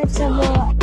comfortable.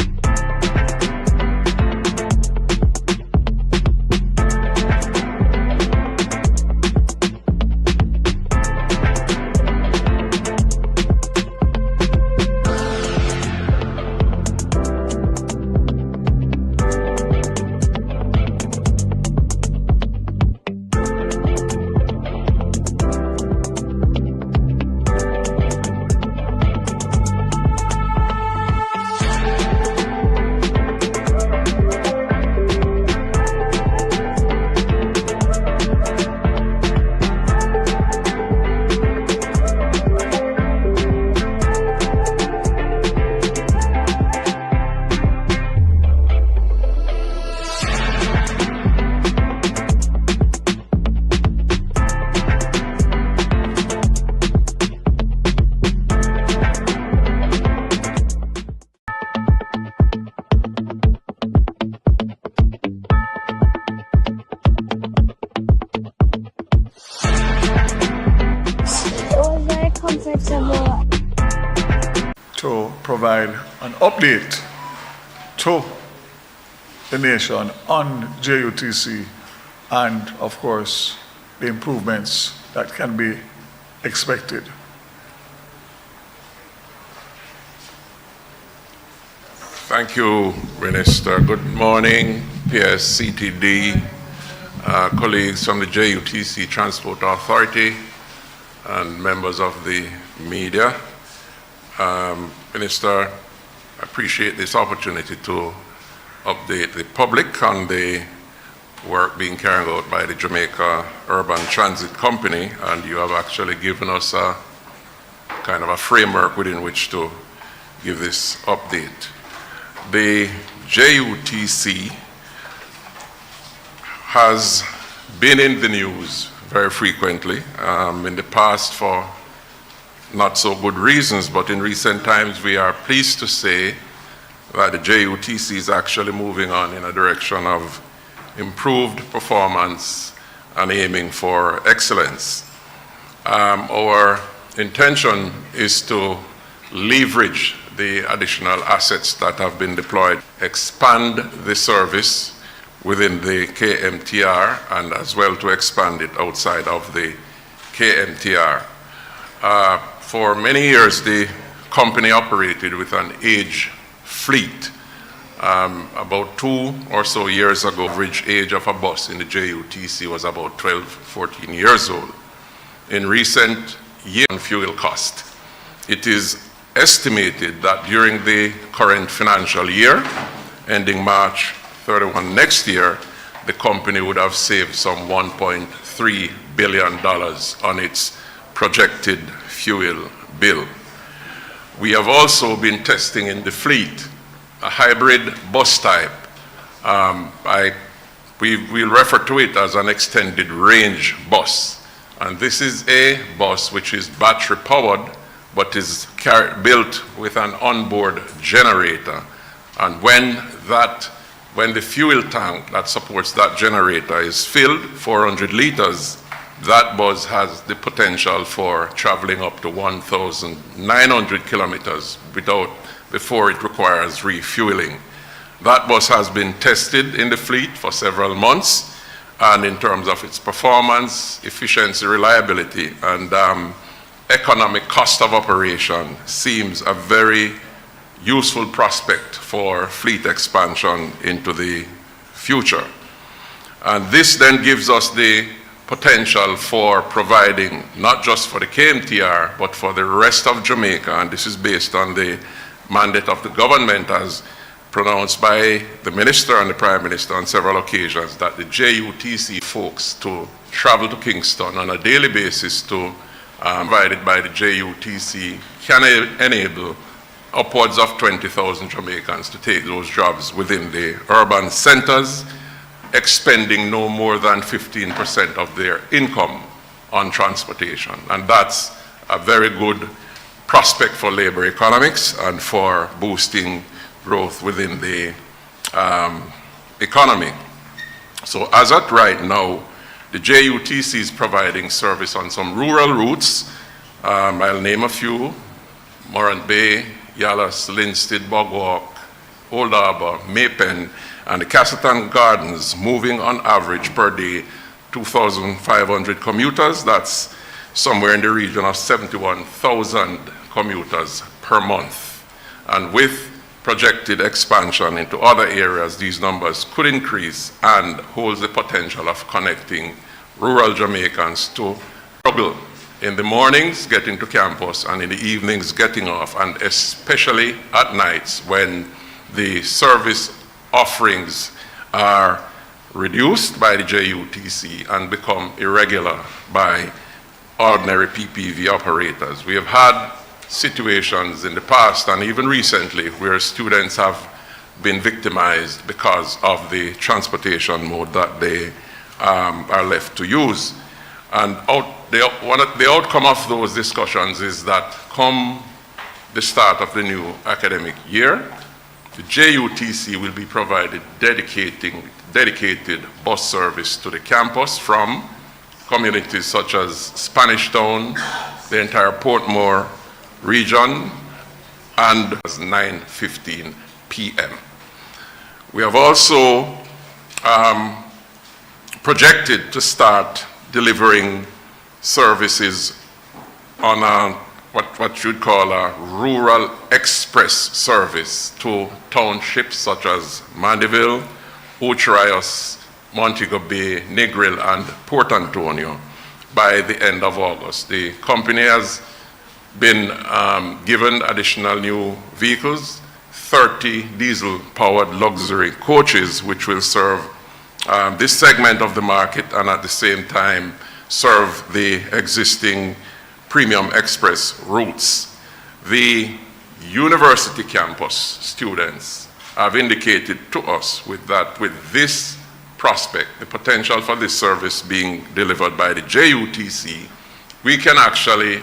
Comfortable. To provide an update to the nation on JUTC and, of course, the improvements that can be expected. Thank you, Minister. Good morning, PSCTD, colleagues from the JUTC Transport Authority, and members of the media. Minister, I appreciate this opportunity to update the public on the work being carried out by the Jamaica Urban Transit Company, and you have actually given us a kind of a framework within which to give this update. The JUTC has been in the news very frequently in the past for not so good reasons, but in recent times we are pleased to say that the JUTC is actually moving on in a direction of improved performance and aiming for excellence. Our intention is to leverage the additional assets that have been deployed, expand the service within the KMTR, and as well to expand it outside of the KMTR. For many years, the company operated with an age fleet. About 2 or so years ago, average age of a bus in the JUTC was about 12, 14 years old. In recent years, fuel cost, it is estimated that during the current financial year, ending March 31 next year, the company would have saved some $1.3 billion on its projected fuel bill. We have also been testing in the fleet a hybrid bus type. We'll refer to it as an extended range bus. And this is a bus which is battery powered, but is built with an onboard generator. And when the fuel tank that supports that generator is filled, 400 liters, that bus has the potential for traveling up to 1,900 kilometers before it requires refueling. That bus has been tested in the fleet for several months, and in terms of its performance, efficiency, reliability, and economic cost of operation, seems a very useful prospect for fleet expansion into the future. And this then gives us the potential for providing, not just for the KMTR, but for the rest of Jamaica, and this is based on the mandate of the government as pronounced by the Minister and the Prime Minister on several occasions, that the JUTC folks to travel to Kingston on a daily basis to provided by the JUTC can enable upwards of 20,000 Jamaicans to take those jobs within the urban centers, expending no more than 15% of their income on transportation. And that's a very good prospect for labor economics and for boosting growth within the economy. So as at right now, the JUTC is providing service on some rural routes. I'll name a few: Morant Bay, Yallas, Linstead, Bogwalk, Old Harbour, Maypen, and the Castleton Gardens moving on average per day 2,500 commuters. That's somewhere in the region of 71,000 commuters per month. And with projected expansion into other areas, these numbers could increase and holds the potential of connecting rural Jamaicans to struggle in the mornings getting to campus and in the evenings getting off, and especially at nights when the service offerings are reduced by the JUTC and become irregular by ordinary PPV operators. We have had situations in the past and even recently where students have been victimized because of the transportation mode that they are left to use. And the outcome of those discussions is that come the start of the new academic year, the JUTC will be provided dedicated bus service to the campus from communities such as Spanish Town, the entire Portmore region, and 9:15 p.m. We have also projected to start delivering services on what you'd call a rural express service to townships such as Mandeville, Ucharias, Montego Bay, Negril, and Port Antonio by the end of August. The company has been given additional new vehicles, 30 diesel-powered luxury coaches, which will serve this segment of the market and at the same time serve the existing premium express routes. The university campus students have indicated to us with this prospect, the potential for this service being delivered by the JUTC, we can actually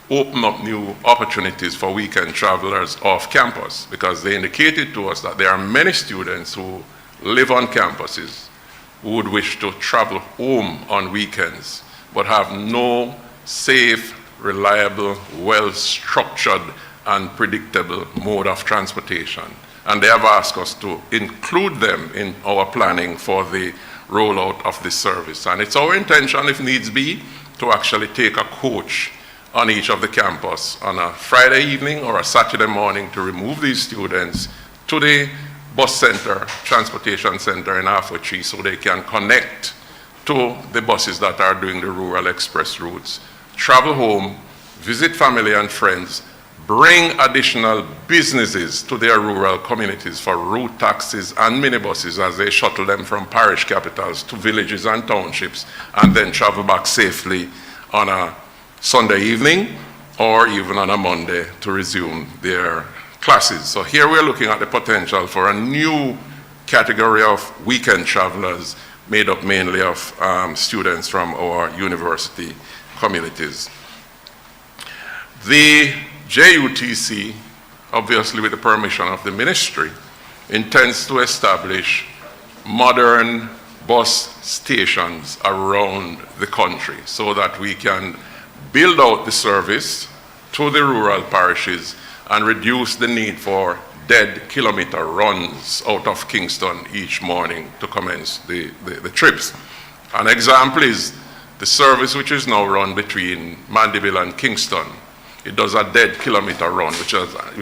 open up new opportunities for weekend travelers off campus, because they indicated to us that there are many students who live on campuses who would wish to travel home on weekends but have no safe, reliable, well-structured and predictable mode of transportation. And they have asked us to include them in our planning for the rollout of this service. And it's our intention, if needs be, to actually take a coach on each of the campus on a Friday evening or a Saturday morning to remove these students to the bus center, transportation center in Halfway Tree, so they can connect to the buses that are doing the rural express routes, travel home, visit family and friends, bring additional businesses to their rural communities for route taxis and minibuses as they shuttle them from parish capitals to villages and townships, and then travel back safely on a Sunday evening or even on a Monday to resume their classes. So here we're looking at the potential for a new category of weekend travelers made up mainly of students from our university communities. The JUTC, obviously with the permission of the ministry, intends to establish modern bus stations around the country so that we can build out the service to the rural parishes and reduce the need for dead kilometer runs out of Kingston each morning to commence the trips. An example is the service which is now run between Mandeville and Kingston. It does a dead kilometer run, which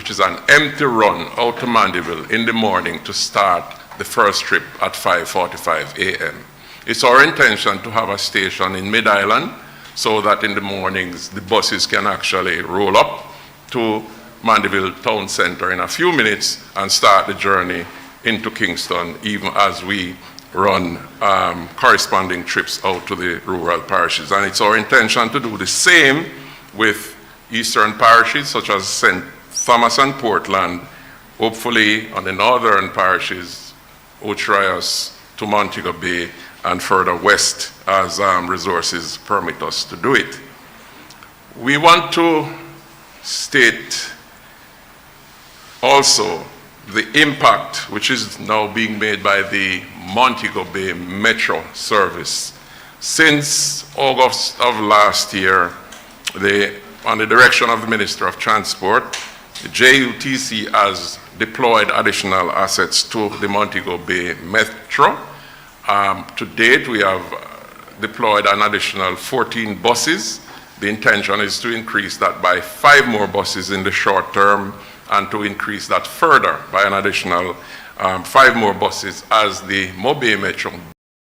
is an empty run out to Mandeville in the morning to start the first trip at 5:45 a.m. It's our intention to have a station in Mid-Island so that in the mornings the buses can actually roll up to Mandeville Town Center in a few minutes and start the journey into Kingston, even as we run corresponding trips out to the rural parishes. And it's our intention to do the same with eastern parishes such as St. Thomas and Portland, hopefully on the northern parishes, Ucharias to Montego Bay, and further west as resources permit us to do it. We want to state also the impact which is now being made by the Montego Bay Metro service. Since August of last year, on the direction of the Minister of Transport, The JUTC has deployed additional assets to the Montego Bay Metro. To date, we have deployed an additional 14 buses. The intention is to increase that by 5 more buses in the short term and to increase that further by an additional 5 more buses as the Mobe Metro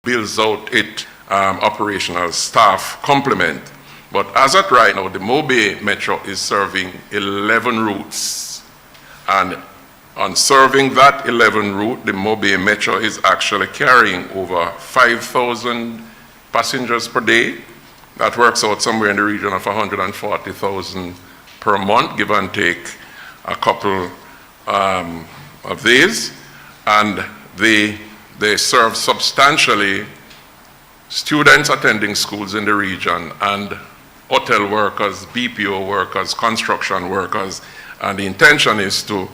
builds out its operational staff complement. But as at right now, the Mobe Metro is serving 11 routes. And on serving that 11 route, the Mobe Metro is actually carrying over 5,000 passengers per day. That works out somewhere in the region of 140,000 per month, give and take a couple of these. And they serve substantially students attending schools in the region and hotel workers, BPO workers, construction workers. And the intention is to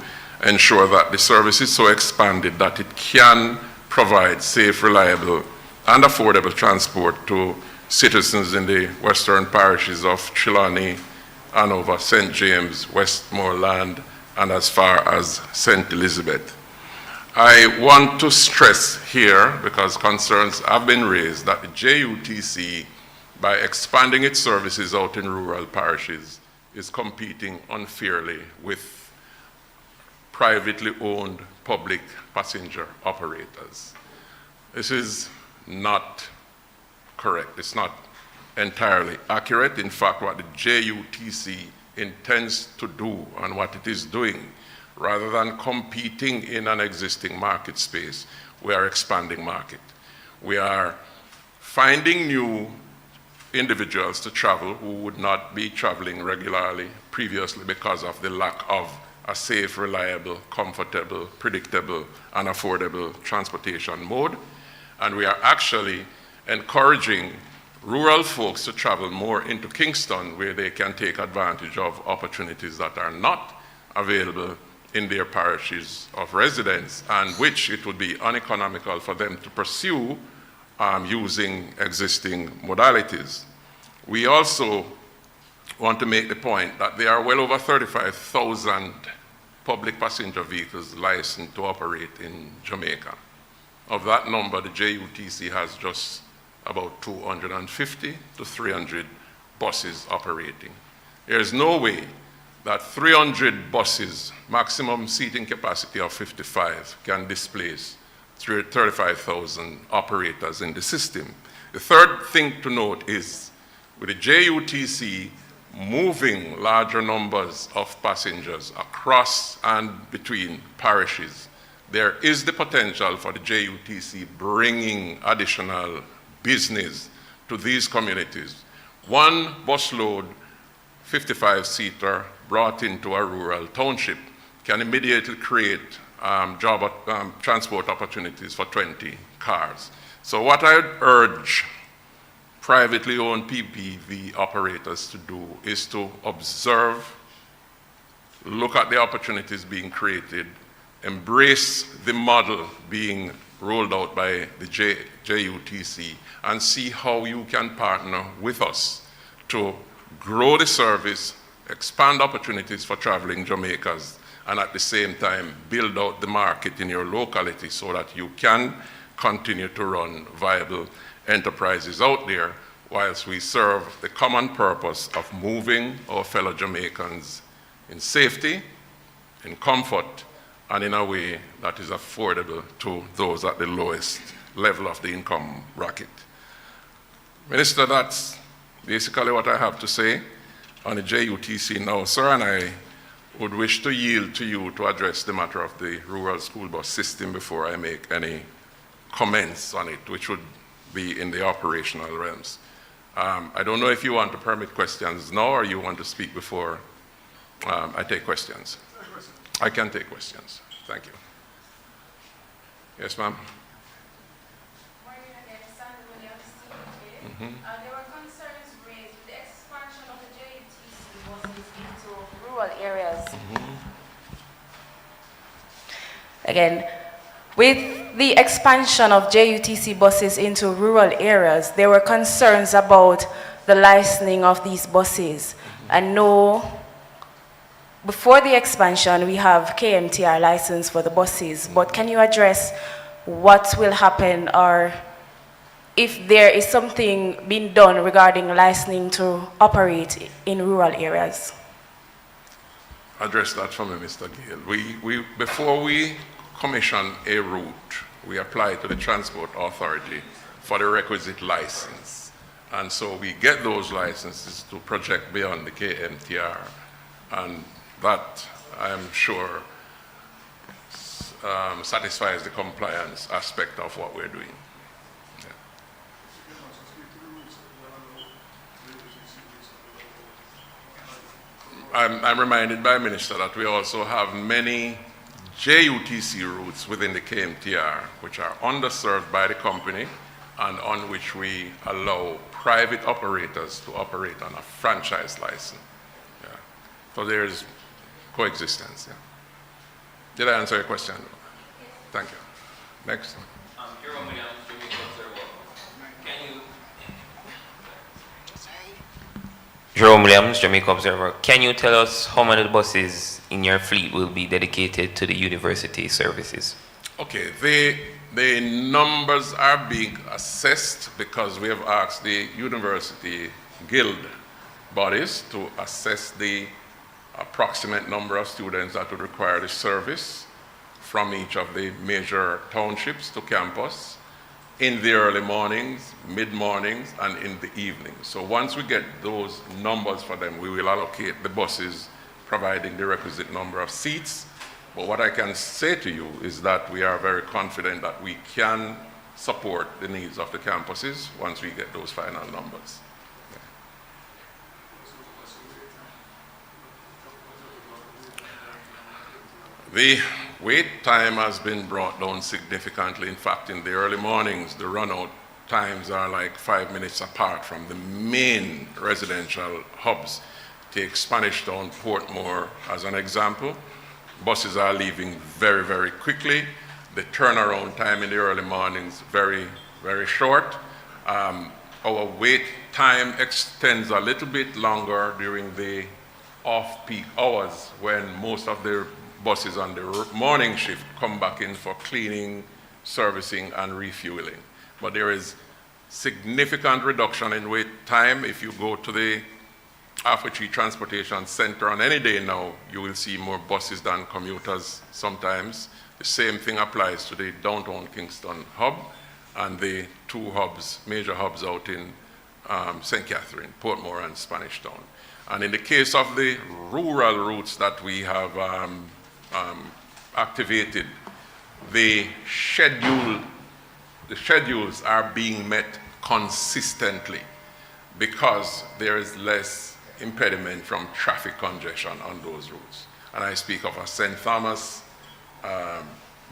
ensure that the service is so expanded that it can provide safe, reliable, and affordable transport to citizens in the western parishes of Trelawney, Hanover, St. James, Westmoreland, and as far as St. Elizabeth. I want to stress here, because concerns have been raised, that the JUTC, by expanding its services out in rural parishes, is competing unfairly with privately owned public passenger operators. This is not correct. It's not entirely accurate. In fact, what the JUTC intends to do and what it is doing, rather than competing in an existing market space, we are expanding market. We are finding new individuals to travel who would not be traveling regularly previously because of the lack of a safe, reliable, comfortable, predictable, and affordable transportation mode. And we are actually encouraging rural folks to travel more into Kingston, where they can take advantage of opportunities that are not available in their parishes of residence, and which it would be uneconomical for them to pursue using existing modalities. We also want to make the point that there are well over 35,000 public passenger vehicles licensed to operate in Jamaica. Of that number, the JUTC has just about 250 to 300 buses operating. There is no way that 300 buses, maximum seating capacity of 55, can displace 35,000 operators in the system. The third thing to note is, with the JUTC moving larger numbers of passengers across and between parishes, there is the potential for the JUTC bringing additional business to these communities. One busload, 55-seater, brought into a rural township can immediately create transport opportunities for 20 cars. So what I would urge privately owned PPV operators to do is to observe, look at the opportunities being created, embrace the model being rolled out by the JUTC, and see how you can partner with us to grow the service, expand opportunities for traveling Jamaicans, and at the same time build out the market in your locality so that you can continue to run viable enterprises out there whilst we serve the common purpose of moving our fellow Jamaicans in safety, in comfort, and in a way that is affordable to those at the lowest level of the income bracket. Minister, that's basically what I have to say on the JUTC now, sir, and I would wish to yield to you to address the matter of the rural school bus system before I make any comments on it, which would be in the operational realms. I don't know if you want to permit questions now or you want to speak before I take questions. I can take questions. Thank you. Yes, ma'am. There were concerns raised with the expansion of the JUTC buses into rural areas. Again, with the expansion of JUTC buses into rural areas, there were concerns about the licensing of these buses. And no before the expansion, we have KMTR license for the buses, but can you address what will happen or if there is something being done regarding licensing to operate in rural areas? Address that for me, Mr. Gale. Before we commission a route, we apply to the Transport Authority for the requisite license. And so we get those licenses to project beyond the KMTR. And that, I'm sure, satisfies the compliance aspect of what we're doing. I'm reminded by Minister that we also have many JUTC routes within the KMTR, which are underserved by the company and on which we allow private operators to operate on a franchise license. Yeah. So there's coexistence. Yeah. Did I answer your question? Yes. Thank you. Next. Jerome Williams, Jamaica Observer. Can you tell us how many buses in your fleet will be dedicated to the university services? Okay, the numbers are being assessed because we have asked the university guild bodies to assess the approximate number of students that would require the service from each of the major townships to campus in the early mornings, mid-mornings, and in the evenings. So once we get those numbers for them, we will allocate the buses providing the requisite number of seats. But what I can say to you is that we are very confident that we can support the needs of the campuses once we get those final numbers. The wait time has been brought down significantly. In fact, in the early mornings, the run-out times are like 5 minutes apart from the main residential hubs. Take Spanish Town, Portmore as an example. Buses are leaving very, very quickly. The turnaround time in the early mornings, very, very short. Our wait time extends a little bit longer during the off-peak hours when most of the buses on the morning shift come back in for cleaning, servicing, and refueling. But there is significant reduction in wait time. If you go to the Halfway Tree Transportation Center on any day now, you will see more buses than commuters sometimes. The same thing applies to the downtown Kingston hub and the two hubs, major hubs out in St. Catherine, Portmore and Spanish Town. And in the case of the rural routes that we have activated, the schedules are being met consistently because there is less impediment from traffic congestion on those routes. And I speak of a St. Thomas,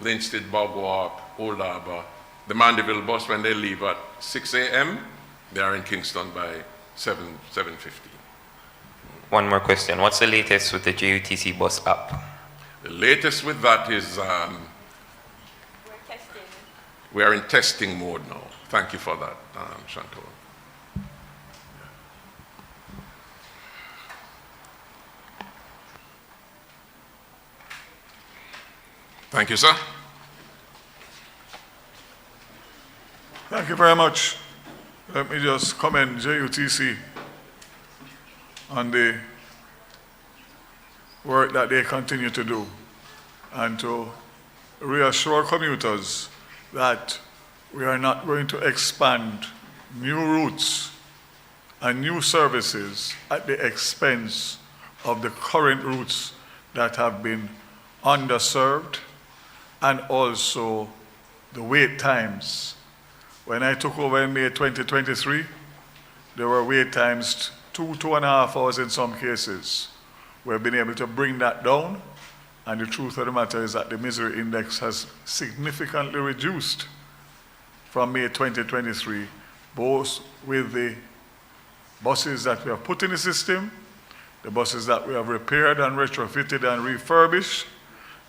Linstead, Bogwalk, Old Harbour. The Mandeville bus, when they leave at 6 a.m., they are in Kingston by 7:50. One more question. What's the latest with the JUTC bus app? The latest with that is we are in testing mode now. Thank you for that, Chantal. Thank you, sir. Thank you very much. Let me just commend JUTC on the work that they continue to do and to reassure commuters that we are not going to expand new routes and new services at the expense of the current routes that have been underserved and also the wait times. When I took over in May 2023, there were wait times 2.5 hours in some cases. We've been able to bring that down, and the truth of the matter is that the misery index has significantly reduced from May 2023, both with the buses that we have put in the system, the buses that we have repaired and retrofitted and refurbished,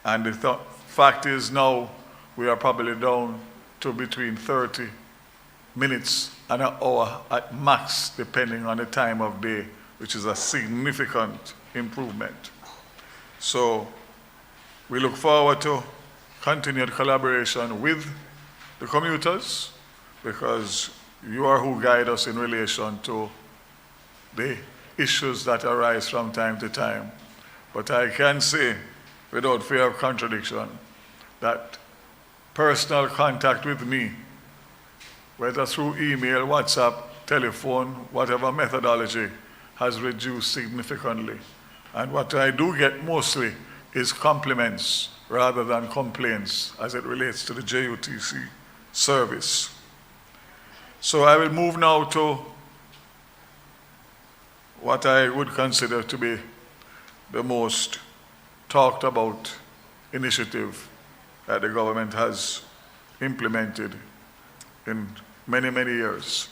and the fact is now we are probably down to between 30 minutes and an hour at max, depending on the time of day, which is a significant improvement. So we look forward to continued collaboration with the commuters, because you are who guide us in relation to the issues that arise from time to time. But I can say, without fear of contradiction, that personal contact with me, whether through email, WhatsApp, telephone, whatever methodology, has reduced significantly. And what I do get mostly is compliments rather than complaints as it relates to the JUTC service. So I will move now to what I would consider to be the most talked about initiative that the government has implemented in many, many years.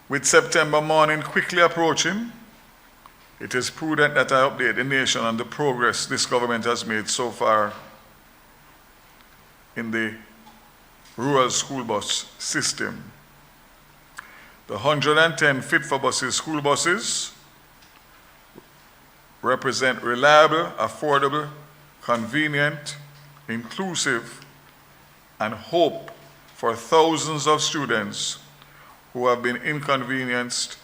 With September morning quickly approaching, it is prudent that I update the nation on the progress this government has made so far in the rural school bus system. The 110 fit-for-buses school buses represent reliable, affordable, convenient, inclusive, and hope for thousands of students who have been inconvenienced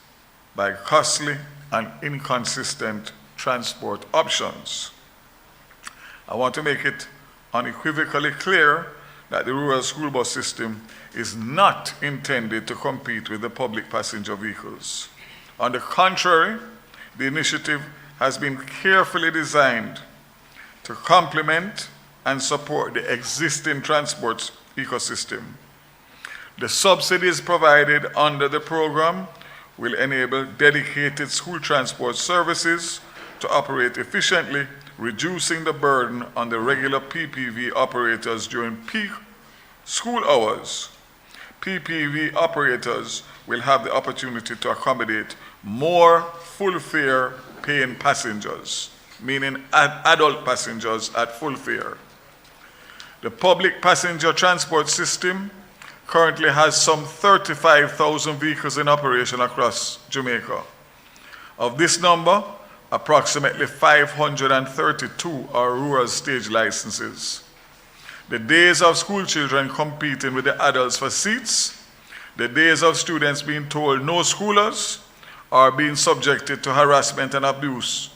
by costly and inconsistent transport options. I want to make it unequivocally clear that the rural school bus system is not intended to compete with the public passenger vehicles. On the contrary, the initiative has been carefully designed to complement and support the existing transport ecosystem. The subsidies provided under the program will enable dedicated school transport services to operate efficiently, reducing the burden on the regular PPV operators during peak school hours. PPV operators will have the opportunity to accommodate more full fare paying passengers, meaning adult passengers at full fare. The public passenger transport system currently has some 35,000 vehicles in operation across Jamaica. Of this number, approximately 532 are rural stage licenses. The days of school children competing with the adults for seats, the days of students being told no schoolers, or being subjected to harassment and abuse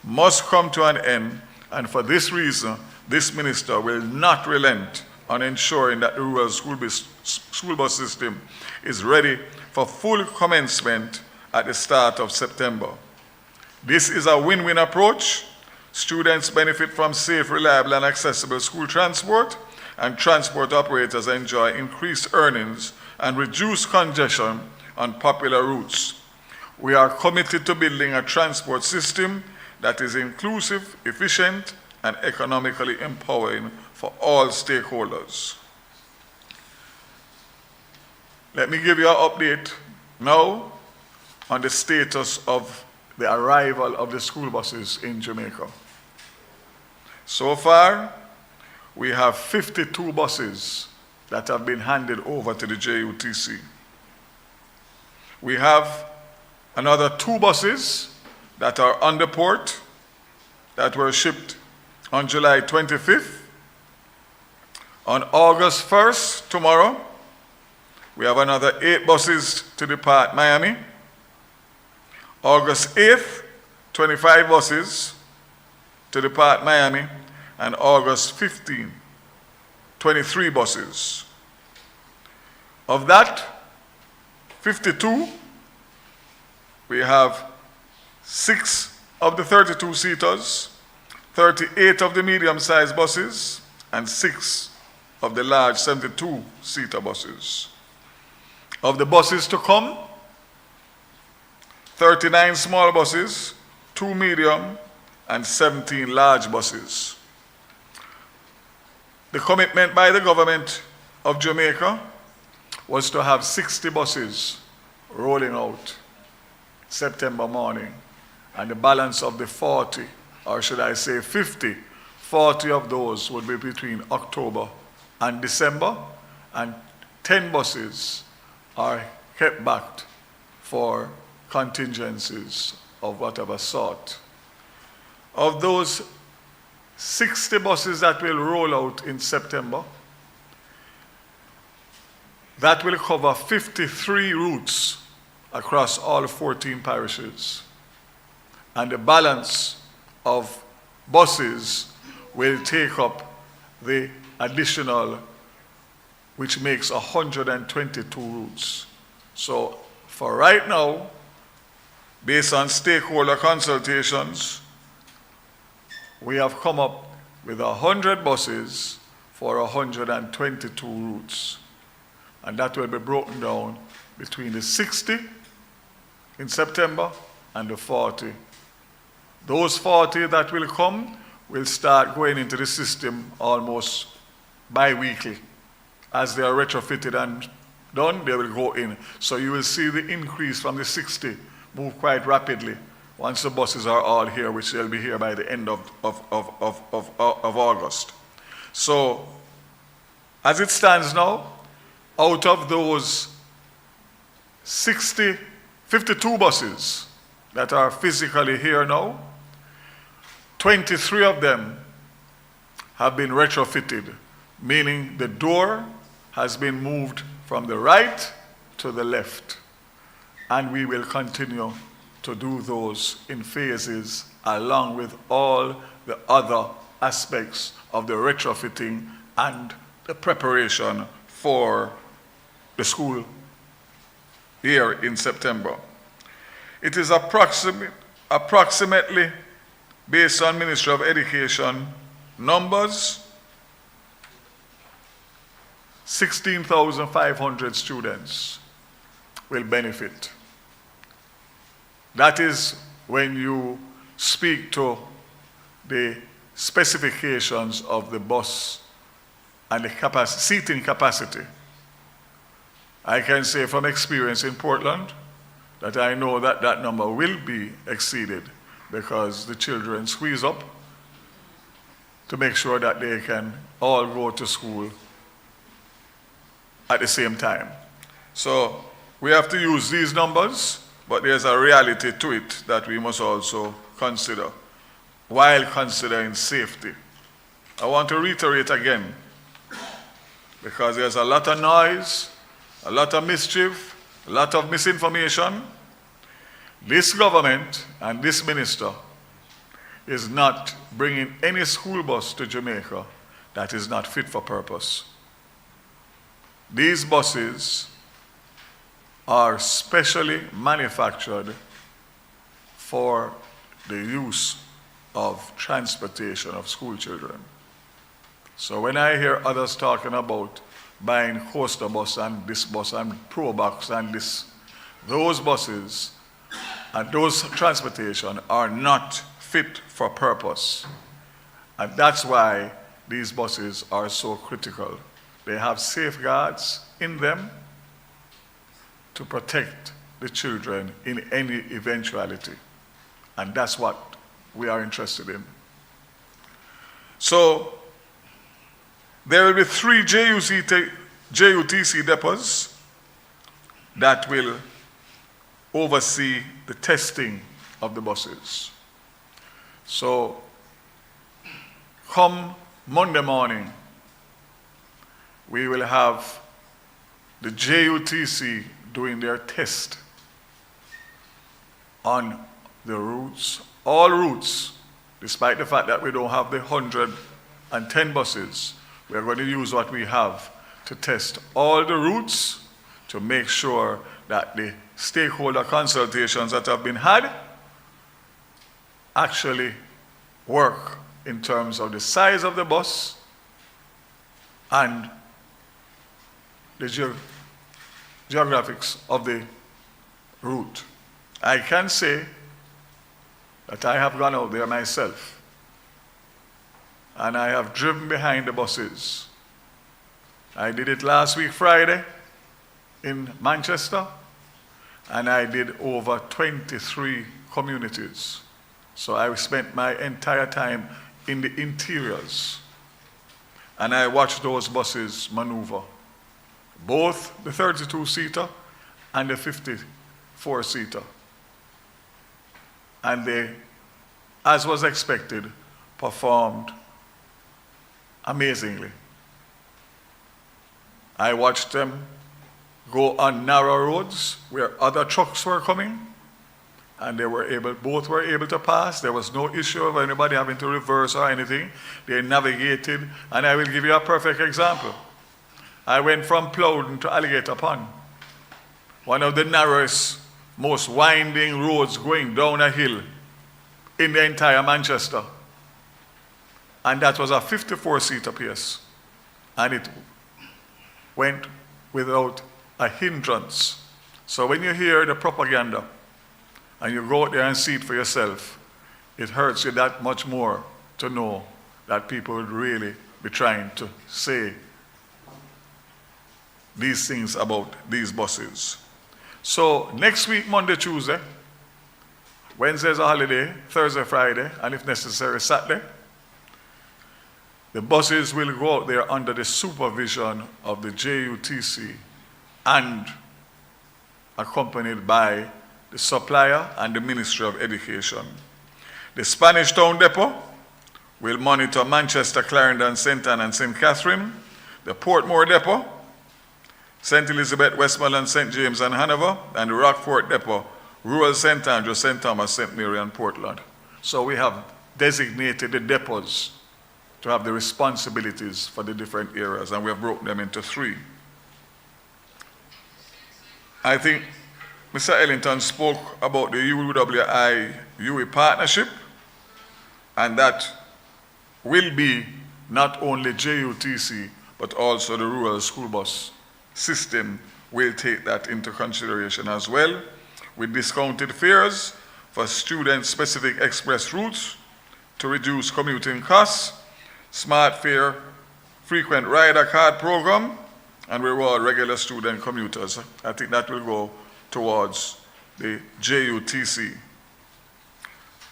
must come to an end, and for this reason, this minister will not relent on ensuring that the rural school bus system is ready for full commencement at the start of September. This is a win-win approach. Students benefit from safe, reliable, and accessible school transport, and transport operators enjoy increased earnings and reduced congestion on popular routes. We are committed to building a transport system that is inclusive, efficient, and economically empowering for all stakeholders. Let me give you an update now on the status of the arrival of the school buses in Jamaica. So far, we have 52 buses that have been handed over to the JUTC. We have another 2 buses that are on the port that were shipped on July 25th. On August 1st, tomorrow, we have another 8 buses to depart Miami. August 8th, 25 buses to depart Miami. And August 15th, 23 buses. Of that, 52, we have 6 of the 32-seaters, 38 of the medium-sized buses, and 6 of the large 72-seater buses. Of the buses to come, 39 small buses, 2 medium, and 17 large buses. The commitment by the government of Jamaica was to have 60 buses rolling out September morning, and the balance of the 40, or should I say 50, 40 of those would be between October and December, and 10 buses are kept back for contingencies of whatever sort. Of those 60 buses that will roll out in September, that will cover 53 routes across all 14 parishes. And the balance of buses will take up the additional, which makes 122 routes. So for right now, based on stakeholder consultations, we have come up with 100 buses for 122 routes. And that will be broken down between the 60 in September and the 40. Those 40 that will come will start going into the system almost bi-weekly. As they are retrofitted and done, they will go in. So you will see the increase from the 60 move quite rapidly once the buses are all here, which they'll be here by the end of August. So, as it stands now, out of those 52 buses that are physically here now, 23 of them have been retrofitted, meaning the door has been moved from the right to the left. And we will continue to do those in phases along with all the other aspects of the retrofitting and the preparation for the school year in September. It is approximately, based on Ministry of Education numbers, 16,500 students will benefit. That is when you speak to the specifications of the bus and the seating capacity. I can say from experience in Portland that I know that that number will be exceeded because the children squeeze up to make sure that they can all go to school at the same time. So we have to use these numbers, but there's a reality to it that we must also consider while considering safety. I want to reiterate again, because there's a lot of noise, a lot of mischief, a lot of misinformation. This government and this minister is not bringing any school bus to Jamaica that is not fit for purpose. These buses are specially manufactured for the use of transportation of school children. So when I hear others talking about buying coaster bus and this bus and pro box and this, those buses and those transportation are not fit for purpose. And that's why these buses are so critical. They have safeguards in them to protect the children in any eventuality. And that's what we are interested in. So there will be 3 JUTC depots that will oversee the testing of the buses. So come Monday morning, we will have the JUTC doing their test on the routes, all routes, despite the fact that we don't have the 110 buses. We are going to use what we have to test all the routes to make sure that the stakeholder consultations that have been had actually work in terms of the size of the bus and the geographics of the route. I can say that I have gone out there myself and I have driven behind the buses. I did it last week Friday in Manchester, and I did over 23 communities. So I spent my entire time in the interiors, and I watched those buses maneuver, both the 32-seater and the 54-seater. And they as was expected, performed amazingly. I watched them go on narrow roads where other trucks were coming, and both were able to pass. There was no issue of anybody having to reverse or anything. They navigated, and I will give you a perfect example. I went from Plowden to Alligator Pond, one of the narrowest, most winding roads going down a hill in the entire Manchester. And that was a 54-seater PS. And it went without a hindrance. So when you hear the propaganda and you go out there and see it for yourself, it hurts you that much more to know that people would really be trying to say these things about these buses. So next week, Monday, Tuesday, Wednesday is a holiday, Thursday, Friday, and if necessary, Saturday, the buses will go out there under the supervision of the JUTC and accompanied by the supplier and the Ministry of Education. The Spanish Town Depot will monitor Manchester, Clarendon, St. Anne, and St. Catherine. The Portmore Depot, St. Elizabeth, Westmoreland, St. James, and Hanover, and the Rockport Depot, Rural St. Andrew, St. Thomas, St. Mary, and Portland. So we have designated the depots to have the responsibilities for the different areas, and we have broken them into 3. I think Mr. Ellington spoke about the UWI-UE partnership, and that will be not only JUTC, but also the rural school bus system will take that into consideration as well, with discounted fares for student-specific express routes to reduce commuting costs, smart fare, frequent rider card program, and reward regular student commuters. I think that will go towards the JUTC.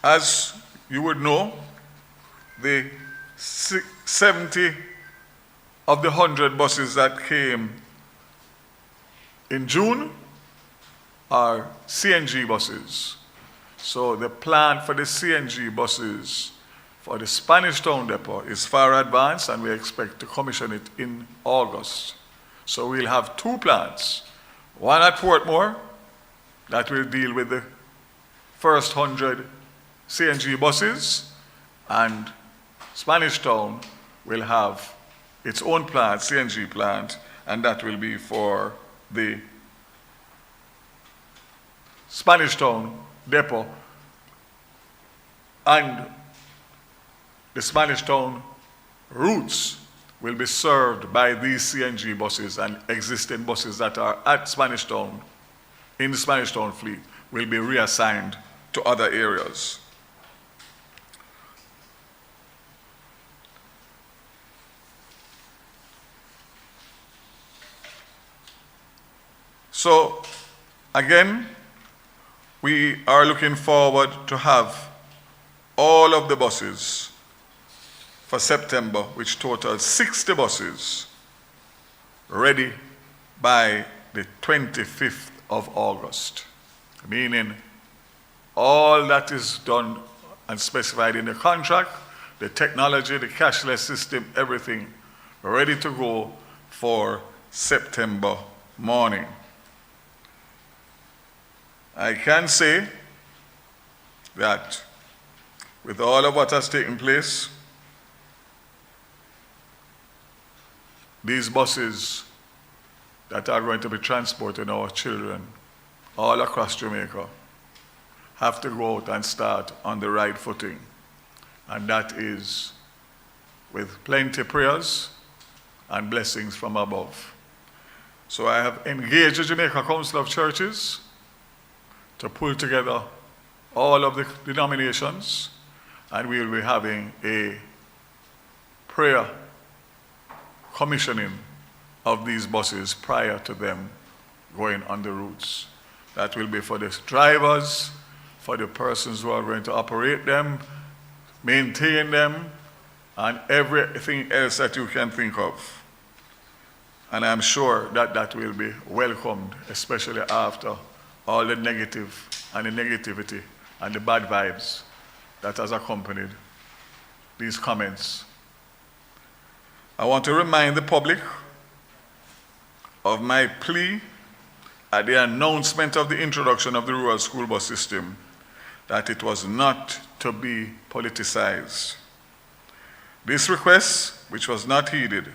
As you would know, the 70 of the 100 buses that came in June are CNG buses. So the plan for the CNG buses for the Spanish Town Depot is far advanced, and we expect to commission it in August. So we'll have 2 plants, one at Portmore that will deal with the first 100 CNG buses, and Spanish Town will have its own plant, CNG plant, and that will be for the Spanish Town Depot, and the Spanish Town routes will be served by these CNG buses, and existing buses that are at Spanish Town, in the Spanish Town fleet, will be reassigned to other areas. So, again, we are looking forward to have all of the buses for September, which totals 60 buses, ready by the 25th of August, meaning all that is done and specified in the contract, the technology, the cashless system, everything ready to go for September morning. I can say that with all of what has taken place, these buses that are going to be transporting our children all across Jamaica have to go out and start on the right footing. And that is with plenty of prayers and blessings from above. So I have engaged the Jamaica Council of Churches to pull together all of the denominations, and we will be having a prayer commissioning of these buses prior to them going on the routes. That will be for the drivers, for the persons who are going to operate them, maintain them, and everything else that you can think of. And I'm sure that that will be welcomed, especially after all the negative and the negativity and the bad vibes that has accompanied these comments. I want to remind the public of my plea at the announcement of the introduction of the rural school bus system that it was not to be politicized. This request, which was not heeded,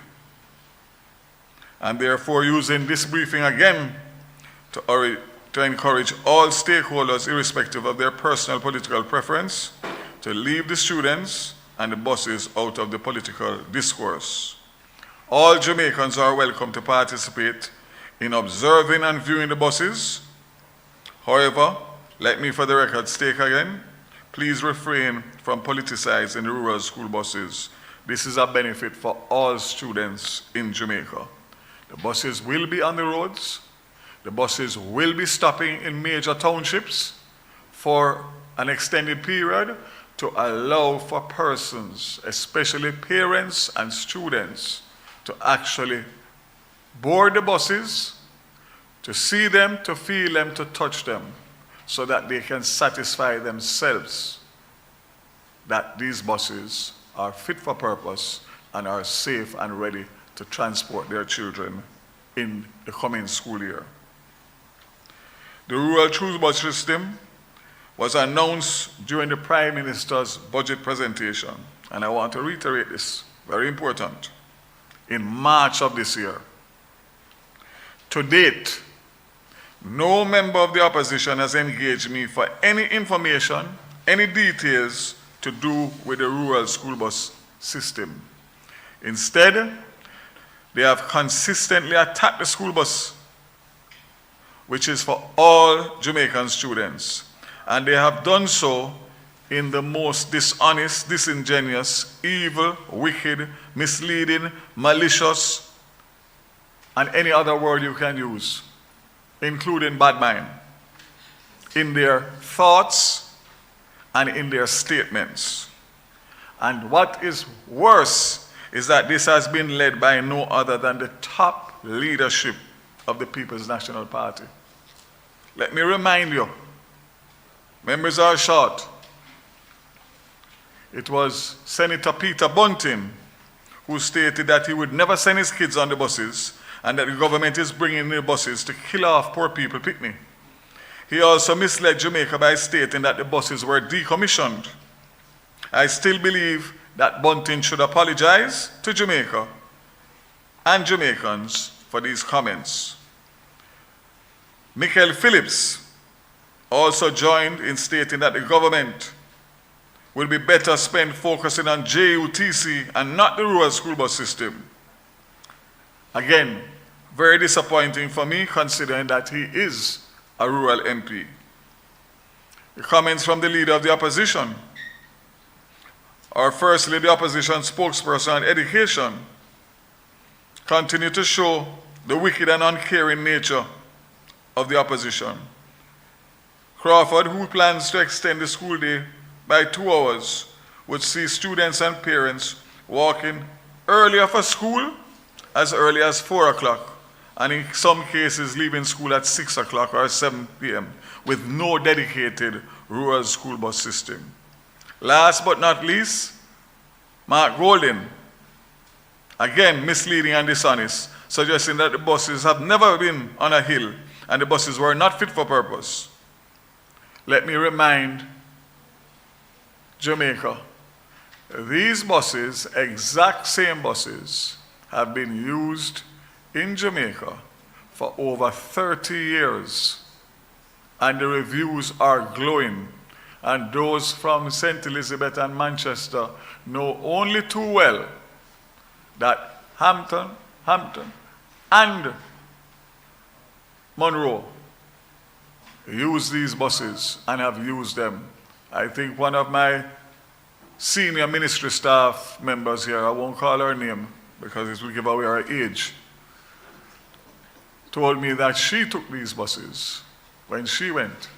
and therefore using this briefing again to encourage all stakeholders, irrespective of their personal political preference, to leave the students and the buses out of the political discourse. All Jamaicans are welcome to participate in observing and viewing the buses. However, let me for the record state again, please refrain from politicizing the rural school buses. This is a benefit for all students in Jamaica. The buses will be on the roads. The buses will be stopping in major townships for an extended period to allow for persons, especially parents and students, to actually board the buses, to see them, to feel them, to touch them, so that they can satisfy themselves that these buses are fit for purpose and are safe and ready to transport their children in the coming school year. The rural school bus system was announced during the Prime Minister's budget presentation, and I want to reiterate this, very important, in March of this year. To date, no member of the opposition has engaged me for any information, any details to do with the rural school bus system. Instead, they have consistently attacked the school bus, which is for all Jamaican students. And they have done so in the most dishonest, disingenuous, evil, wicked, misleading, malicious, and any other word you can use, including bad mind, in their thoughts and in their statements. And what is worse is that this has been led by no other than the top leadership of the People's National Party. Let me remind you, members are short. It was Senator Peter Bunting who stated that he would never send his kids on the buses and that the government is bringing the buses to kill off poor people picnic. He also misled Jamaica by stating that the buses were decommissioned. I still believe that Bunting should apologize to Jamaica and Jamaicans for these comments. Michael Phillips also joined in stating that the government will be better spent focusing on JUTC and not the rural school bus system. Again, very disappointing for me considering that he is a rural MP. The comments from the leader of the opposition, or firstly the opposition spokesperson on education, continue to show the wicked and uncaring nature of the opposition. Crawford, who plans to extend the school day by 2 hours, would see students and parents walking earlier for school as early as 4 o'clock, and in some cases leaving school at 6 o'clock or 7 p.m. with no dedicated rural school bus system. Last but not least, Mark Golding, again misleading and dishonest, suggesting that the buses have never been on a hill and the buses were not fit for purpose. Let me remind Jamaica, these buses, exact same buses, have been used in Jamaica for over 30 years, and the reviews are glowing. And those from St. Elizabeth and Manchester know only too well that Hampton, and Monroe use these buses and have used them. I think one of my senior ministry staff members here, I won't call her name because it will give away her age, told me that she took these buses when she went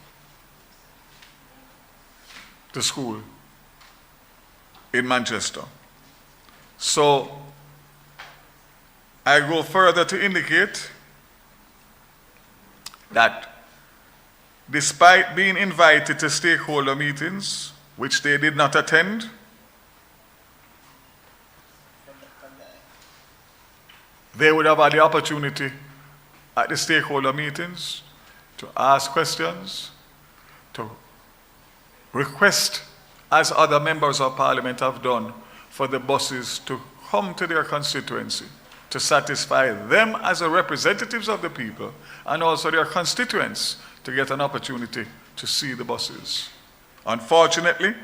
to school in Manchester. So I go further to indicate that despite being invited to stakeholder meetings which they did not attend, they would have had the opportunity at the stakeholder meetings to ask questions, to request, as other members of parliament have done, for the buses to come to their constituency, to satisfy them as the representatives of the people, and also their constituents to get an opportunity to see the buses. Unfortunately,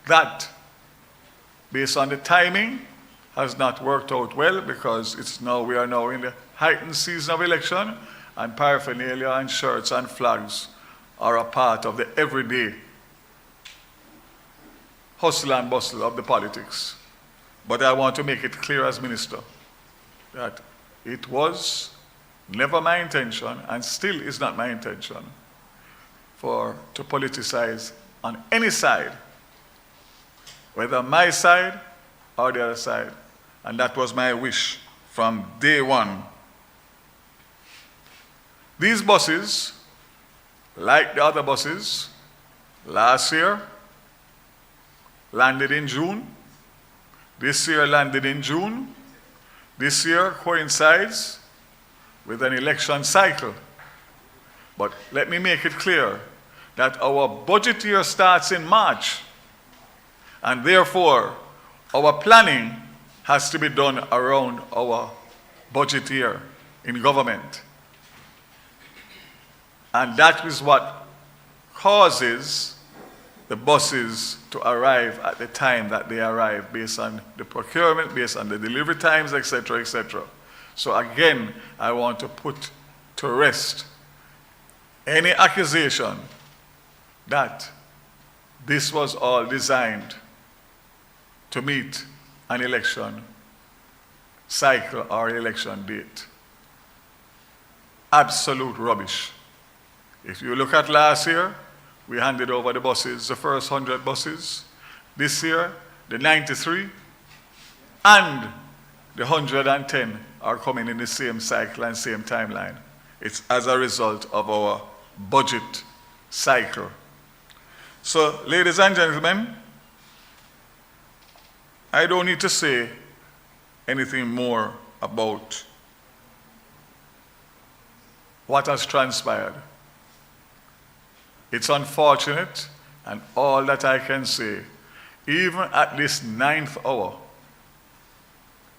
that, based on the timing, has not worked out well, because we are now in the heightened season of election, and paraphernalia and shirts and flags are a part of the everyday hustle and bustle of the politics. But I want to make it clear as minister that it was never my intention, and still is not my intention, to politicize on any side, whether my side or the other side. And that was my wish from day one. These buses, like the other buses, last year landed in June. This year landed in June. This year coincides with an election cycle. But let me make it clear that our budget year starts in March, and therefore our planning has to be done around our budget year in government. And that is what causes the buses to arrive at the time that they arrive, based on the procurement, based on the delivery times, etc., etc. So again, I want to put to rest any accusation that this was all designed to meet an election cycle or election date. Absolute rubbish. If you look at last year, we handed over the buses, the first 100 buses. This year, the 93 and the 110 are coming in the same cycle and same timeline. It's as a result of our budget cycle. So, ladies and gentlemen, I don't need to say anything more about what has transpired. It's unfortunate, and all that I can say, even at this 9th hour,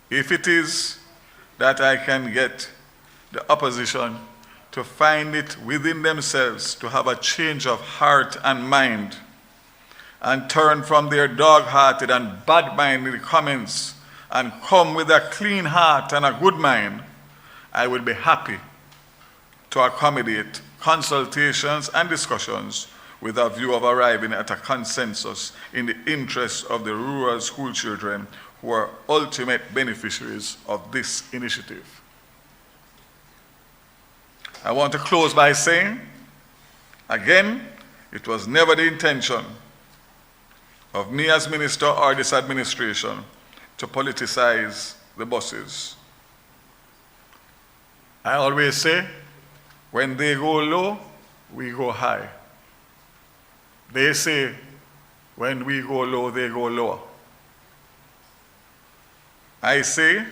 if it is that I can get the opposition to find it within themselves to have a change of heart and mind and turn from their dog-hearted and bad-minded comments and come with a clean heart and a good mind, I would be happy to accommodate consultations and discussions with a view of arriving at a consensus in the interests of the rural school children who are ultimate beneficiaries of this initiative. I want to close by saying, again, it was never the intention of me as minister or this administration to politicize the buses. I always say, when they go low, we go high. They say, when we go low, they go lower. I say,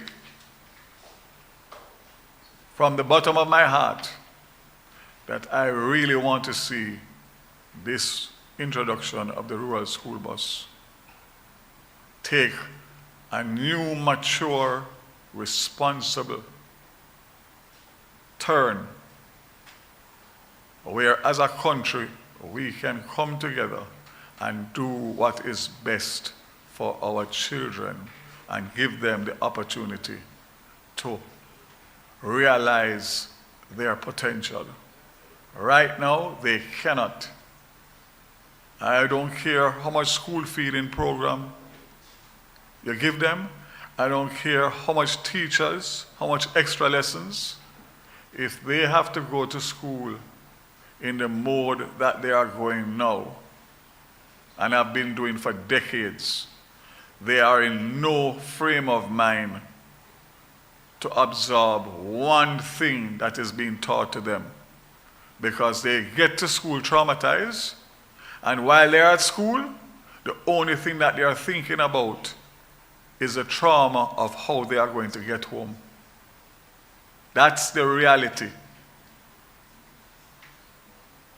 from the bottom of my heart, that I really want to see this introduction of the rural school bus take a new, mature, responsible turn, where as a country we can come together and do what is best for our children and give them the opportunity to realize their potential. Right now, they cannot. I don't care how much school feeding program you give them. I don't care how much teachers, how much extra lessons. If they have to go to school in the mode that they are going now, and have been doing for decades, they are in no frame of mind to absorb one thing that is being taught to them, because they get to school traumatized, and while they're at school, The only thing that they are thinking about is the trauma of how they are going to get home. That's the reality.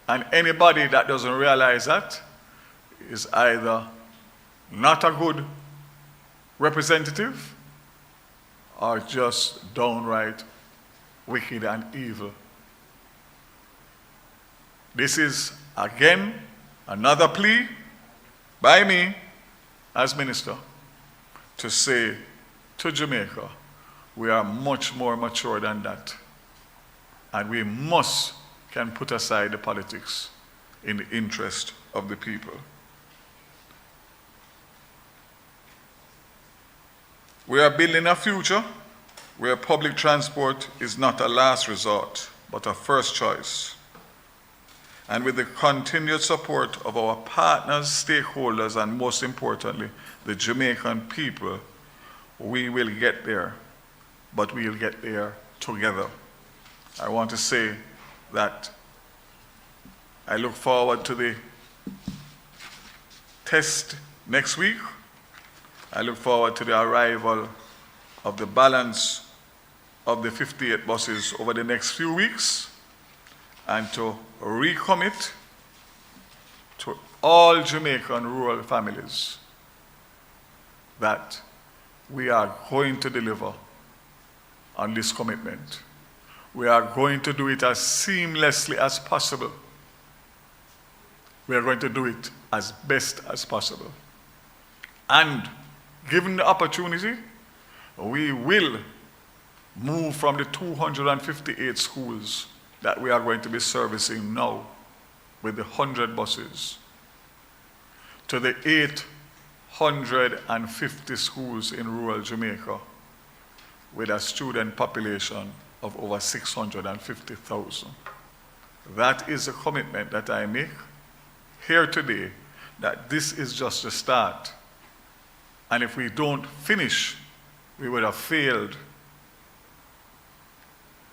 And anybody that doesn't realize that is either not a good representative or just downright wicked and evil. This is, again, another plea by me as minister to say to Jamaica, we are much more mature than that. And we can put aside the politics in the interest of the people. We are building a future where public transport is not a last resort, but a first choice. And with the continued support of our partners, stakeholders, and most importantly, the Jamaican people, we will get there, but we'll get there together. I want to say that I look forward to the test next week. I look forward to the arrival of the balance of the 58 buses over the next few weeks, and to recommit to all Jamaican rural families that we are going to deliver on this commitment. We are going to do it as seamlessly as possible. We are going to do it as best as possible. And given the opportunity, we will move from the 258 schools that we are going to be servicing now with the 100 buses to the 850 schools in rural Jamaica with a student population of over 650,000. That is a commitment that I make here today, that this is just the start. And if we don't finish, we would have failed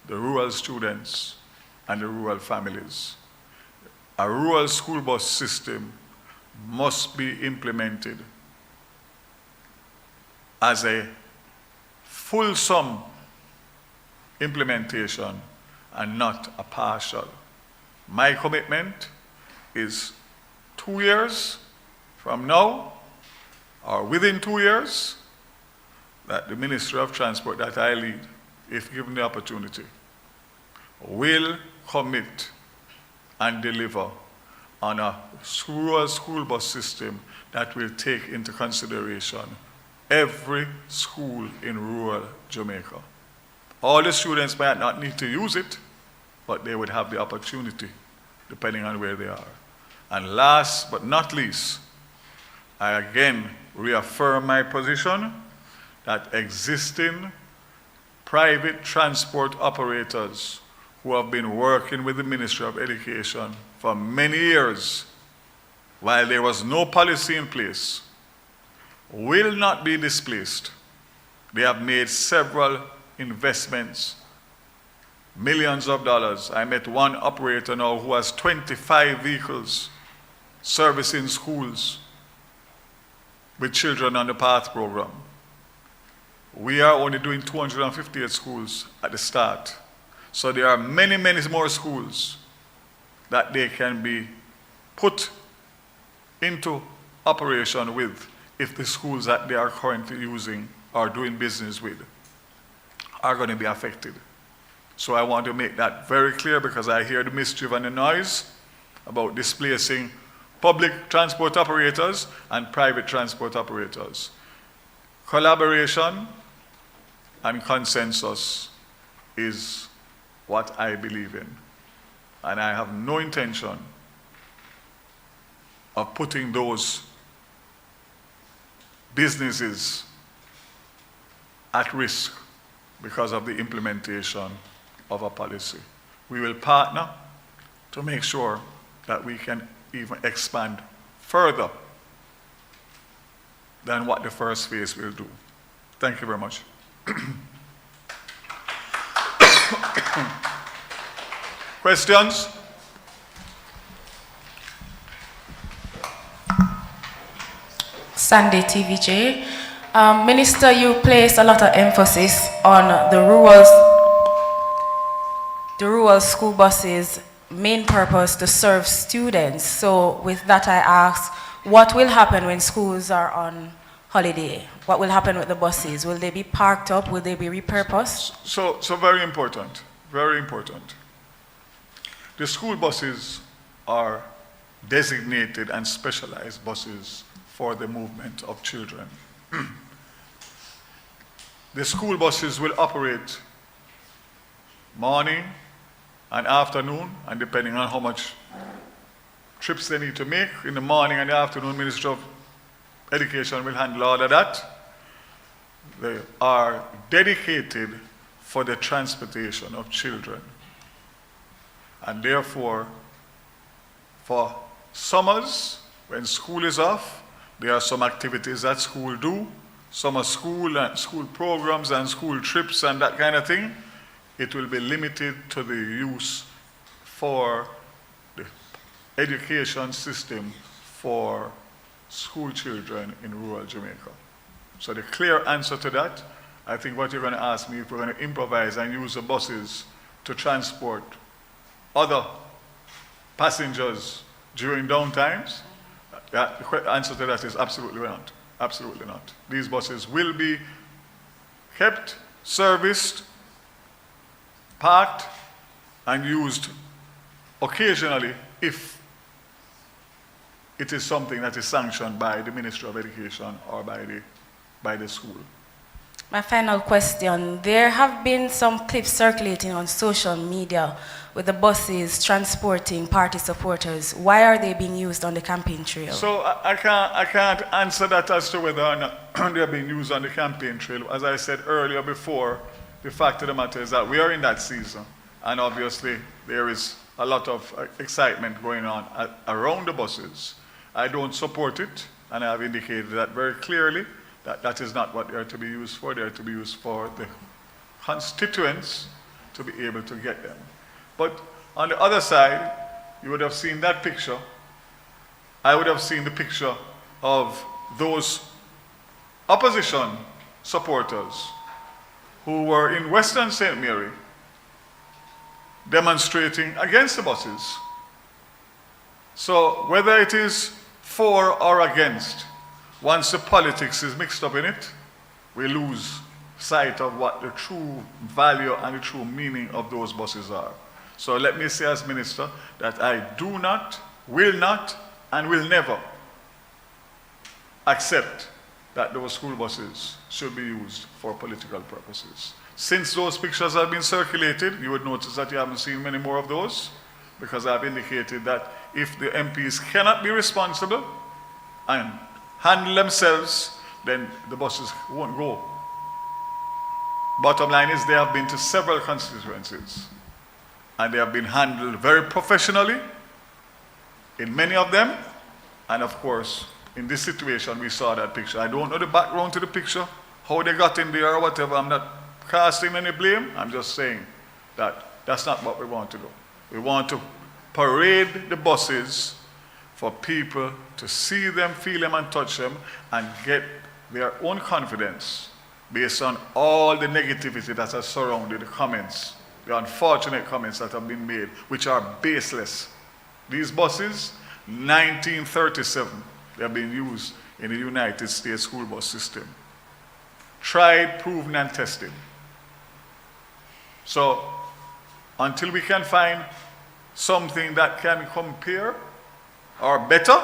the rural students and the rural families. A rural school bus system must be implemented as a fulsome implementation and not a partial. My commitment is 2 years from now, or within 2 years, that the Ministry of Transport that I lead, if given the opportunity, will commit and deliver on a rural school bus system that will take into consideration every school in rural Jamaica. All the students might not need to use it, but they would have the opportunity depending on where they are. And last but not least, I again reaffirm my position that existing private transport operators who have been working with the Ministry of Education for many years while there was no policy in place will not be displaced. They have made several investments, millions of dollars. I met one operator now who has 25 vehicles servicing schools with children on the PATH program. We are only doing 258 schools at the start. So there are many, many more schools that they can be put into operation with if the schools that they are currently using or doing business with are going to be affected. So I want to make that very clear, because I hear the mischief and the noise about displacing public transport operators and private transport operators. Collaboration and consensus is what I believe in. And I have no intention of putting those businesses at risk because of the implementation of a policy. We will partner to make sure that we can even expand further than what the first phase will do. Thank you very much. Questions? Sandy TVJ. Minister, you place a lot of emphasis on the rural school buses' main purpose to serve students. So with that I ask, what will happen when schools are on holiday? What will happen with the buses? Will they be parked up? Will they be repurposed? So very important, very important. The school buses are designated and specialized buses for the movement of children. The school buses will operate morning and afternoon, and depending on how much trips they need to make, in the morning and the afternoon, Minister of Education will handle all of that. They are dedicated for the transportation of children. And therefore, for summers, when school is off, there are some activities that school do, summer school and school programs and school trips and that kind of thing. It will be limited to the use for the education system for school children in rural Jamaica. So the clear answer to that, I think what you're going to ask me, if we're going to improvise and use the buses to transport other passengers during downtimes, the answer to that is absolutely not. Absolutely not. These buses will be kept, serviced, parked, and used occasionally if it is something that is sanctioned by the Ministry of Education or by the school. My final question, there have been some clips circulating on social media with the buses transporting party supporters. Why are they being used on the campaign trail? So I can't answer that as to whether or not they're being used on the campaign trail. As I said earlier before, the fact of the matter is that we are in that season, and obviously there is a lot of excitement going on around the buses. I don't support it, and I have indicated that very clearly, that that is not what they are to be used for. They are to be used for the constituents to be able to get them. But on the other side, you would have seen that picture. I would have seen the picture of those opposition supporters who were in Western St. Mary demonstrating against the buses. So whether it is for or against, once the politics is mixed up in it, we lose sight of what the true value and the true meaning of those buses are. So let me say as minister that I do not, will not, and will never accept that those school buses should be used for political purposes. Since those pictures have been circulated, you would notice that you haven't seen many more of those, because I've indicated that if the MPs cannot be responsible and handle themselves, then the buses won't go. Bottom line is they have been to several constituencies, and they have been handled very professionally in many of them. And of course, in this situation, we saw that picture. I don't know the background to the picture, how they got in there or whatever. I'm not casting any blame. I'm just saying that that's not what we want to do. We want to parade the buses for people to see them, feel them, and touch them, and get their own confidence based on all the negativity that has surrounded the comments, the unfortunate comments that have been made, which are baseless. These buses, 1937, they have been used in the United States school bus system. Tried, proven, and tested. So, until we can find something that can compare or better,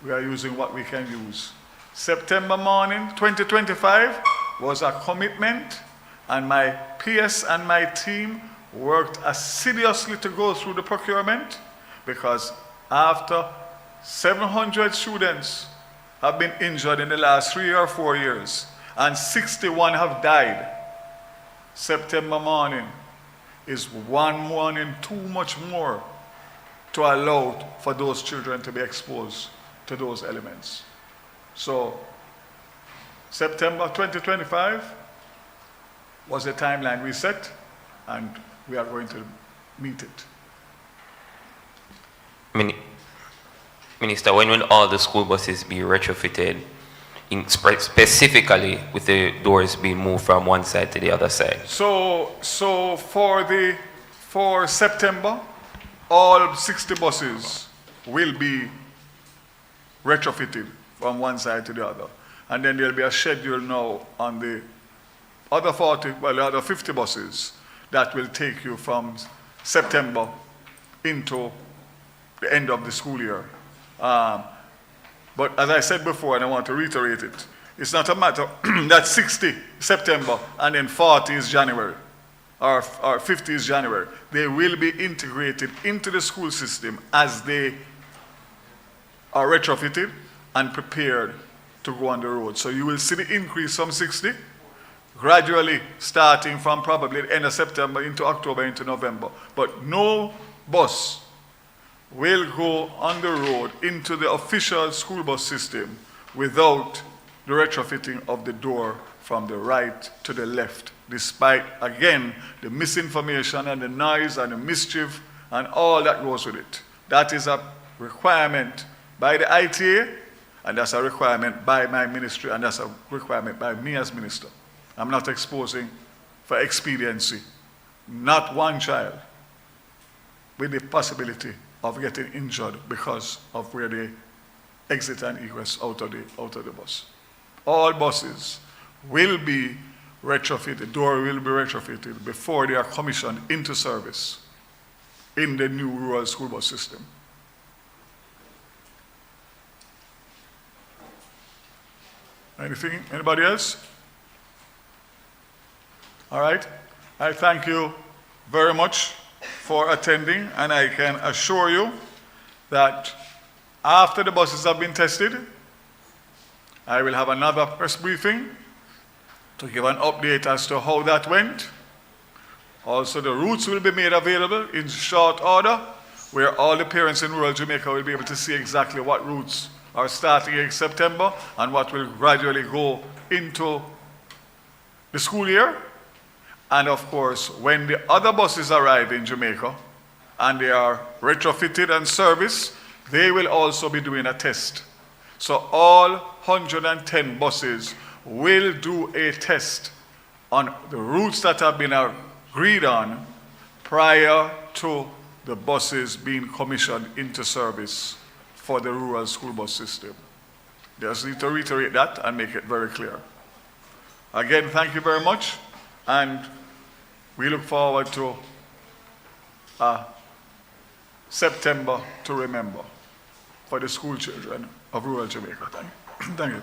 we are using what we can use. September morning 2025 was a commitment, and my PS and my team worked assiduously to go through the procurement, because after 700 students have been injured in the last 3 or 4 years, and 61 have died, September morning is one morning too much more to allow for those children to be exposed to those elements. So September 2025 was the timeline we set, and we are going to meet it. Minister, when will all the school buses be retrofitted, specifically with the doors being moved from one side to the other side? So for September, all 60 buses will be retrofitted from one side to the other. And then there'll be a schedule now on the other 50 buses that will take you from September into the end of the school year. But as I said before, and I want to reiterate it, it's not a matter that 60 September and then 40 is January, or 50 is January. They will be integrated into the school system as they are retrofitted and prepared to go on the road. So you will see the increase from 60, gradually starting from probably the end of September into October, into November. But no bus will go on the road into the official school bus system without the retrofitting of the door from the right to the left, despite, again, the misinformation and the noise and the mischief and all that goes with it. That is a requirement by the ITA, and that's a requirement by my ministry, and that's a requirement by me as minister. I'm not exposing for expediency, not one child with the possibility of getting injured because of where they exit and egress out of the bus. All buses will be retrofitted, the door will be retrofitted before they are commissioned into service in the new rural school bus system. Anything? Anybody else? All right. I thank you very much for attending, and I can assure you that after the buses have been tested, I will have another press briefing to give an update as to how that went. Also, the routes will be made available in short order, where all the parents in rural Jamaica will be able to see exactly what routes are starting in September and what will gradually go into the school year. And of course, when the other buses arrive in Jamaica and they are retrofitted and serviced, they will also be doing a test. So all 110 buses will do a test on the routes that have been agreed on prior to the buses being commissioned into service for the rural school bus system. Just need to reiterate that and make it very clear. Again, thank you very much, and we look forward to September to remember for the school children of rural Jamaica. Thank you. Thank you.